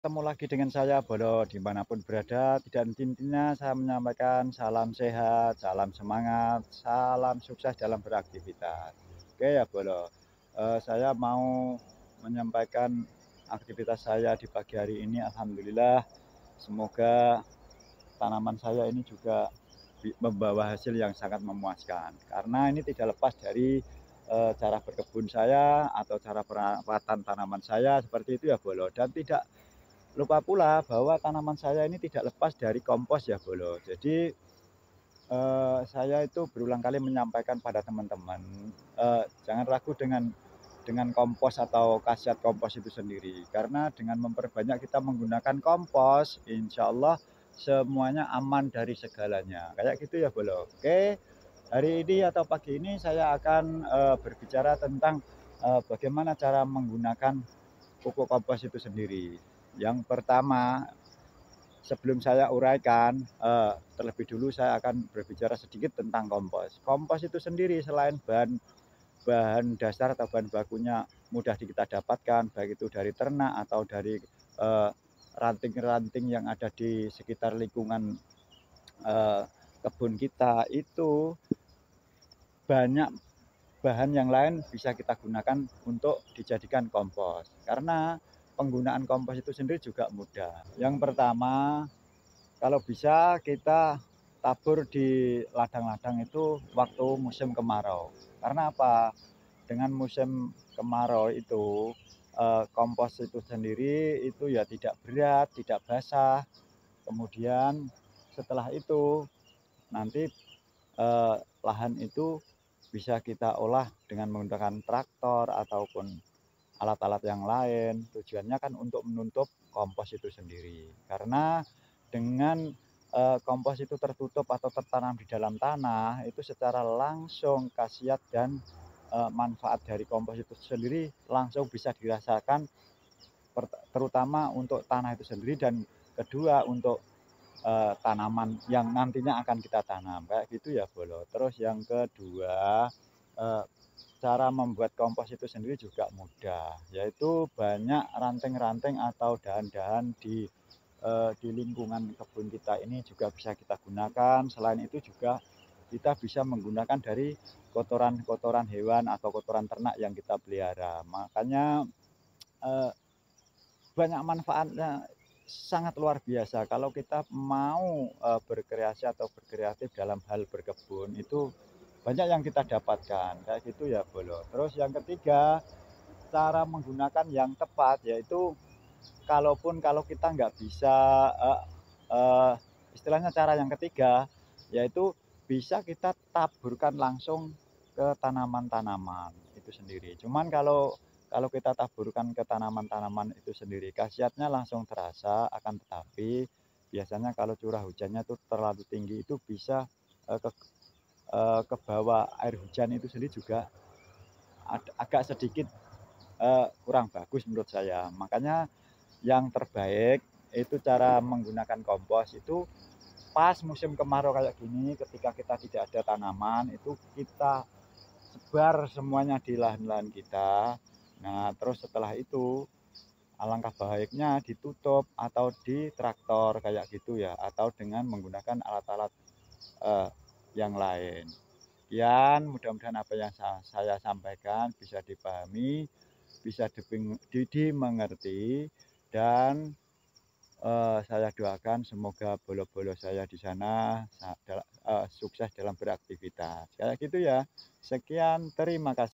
Ketemu lagi dengan saya Bolo dimanapun berada. Tidak henti-hentinya saya menyampaikan salam sehat, salam semangat, salam sukses dalam beraktivitas. Oke ya Bolo, saya mau menyampaikan aktivitas saya di pagi hari ini. Alhamdulillah, semoga tanaman saya ini juga membawa hasil yang sangat memuaskan. Karena ini tidak lepas dari cara berkebun saya atau cara perawatan tanaman saya seperti itu ya Bolo. Dan tidak lupa pula bahwa tanaman saya ini tidak lepas dari kompos ya Bolo. Jadi, saya itu berulang kali menyampaikan pada teman-teman, jangan ragu dengan kompos atau khasiat kompos itu sendiri. Karena dengan memperbanyak kita menggunakan kompos, insya Allah semuanya aman dari segalanya. Kayak gitu ya Bolo. Oke, hari ini atau pagi ini saya akan, berbicara tentang, bagaimana cara menggunakan pupuk kompos itu sendiri. Yang pertama, sebelum saya uraikan, terlebih dulu saya akan berbicara sedikit tentang kompos. Kompos itu sendiri selain bahan bahan dasar atau bahan bakunya mudah kita dapatkan, baik itu dari ternak atau dari, ranting-ranting yang ada di sekitar lingkungan, eee, kebun kita, itu banyak bahan yang lain bisa kita gunakan untuk dijadikan kompos. Karena penggunaan kompos itu sendiri juga mudah. Yang pertama, kalau bisa kita tabur di ladang-ladang itu waktu musim kemarau. Karena apa? Dengan musim kemarau itu, kompos itu sendiri itu ya tidak berat, tidak basah. Kemudian setelah itu nanti, lahan itu bisa kita olah dengan menggunakan traktor ataupun alat-alat yang lain. Tujuannya kan untuk menutup kompos itu sendiri. Karena dengan, kompos itu tertutup atau tertanam di dalam tanah, itu secara langsung khasiat dan, manfaat dari kompos itu sendiri langsung bisa dirasakan terutama untuk tanah itu sendiri dan kedua untuk, tanaman yang nantinya akan kita tanam, kayak gitu ya Bolo. Terus yang kedua, eee, cara membuat kompos itu sendiri juga mudah, yaitu banyak ranting-ranting atau dahan-dahan di lingkungan kebun kita ini juga bisa kita gunakan. Selain itu juga kita bisa menggunakan dari kotoran-kotoran hewan atau kotoran ternak yang kita pelihara. Makanya, eee, banyak manfaatnya, sangat luar biasa kalau kita mau, berkreasi atau berkreatif dalam hal berkebun, itu banyak yang kita dapatkan, kayak gitu ya Bolo. Terus yang ketiga, cara menggunakan yang tepat, yaitu kalau kita nggak bisa, eee eee, istilahnya cara yang ketiga, yaitu bisa kita taburkan langsung ke tanaman-tanaman itu sendiri. Cuman kalau kita taburkan ke tanaman-tanaman itu sendiri, khasiatnya langsung terasa, akan tetapi biasanya kalau curah hujannya tuh terlalu tinggi itu bisa, ke bawah air hujan itu sendiri juga agak sedikit, kurang bagus menurut saya. Makanya yang terbaik itu cara menggunakan kompos itu pas musim kemarau kayak gini, ketika kita tidak ada tanaman, itu kita sebar semuanya di lahan-lahan kita. Nah, terus setelah itu alangkah baiknya ditutup atau ditraktor kayak gitu ya, atau dengan menggunakan alat-alat, eee, yang lain. Sekian, mudah-mudahan apa yang saya sampaikan bisa dipahami, bisa dimengerti, dan saya doakan semoga bolo-bolo saya di sana sukses dalam beraktivitas, kayak gitu ya. Sekian, terima kasih.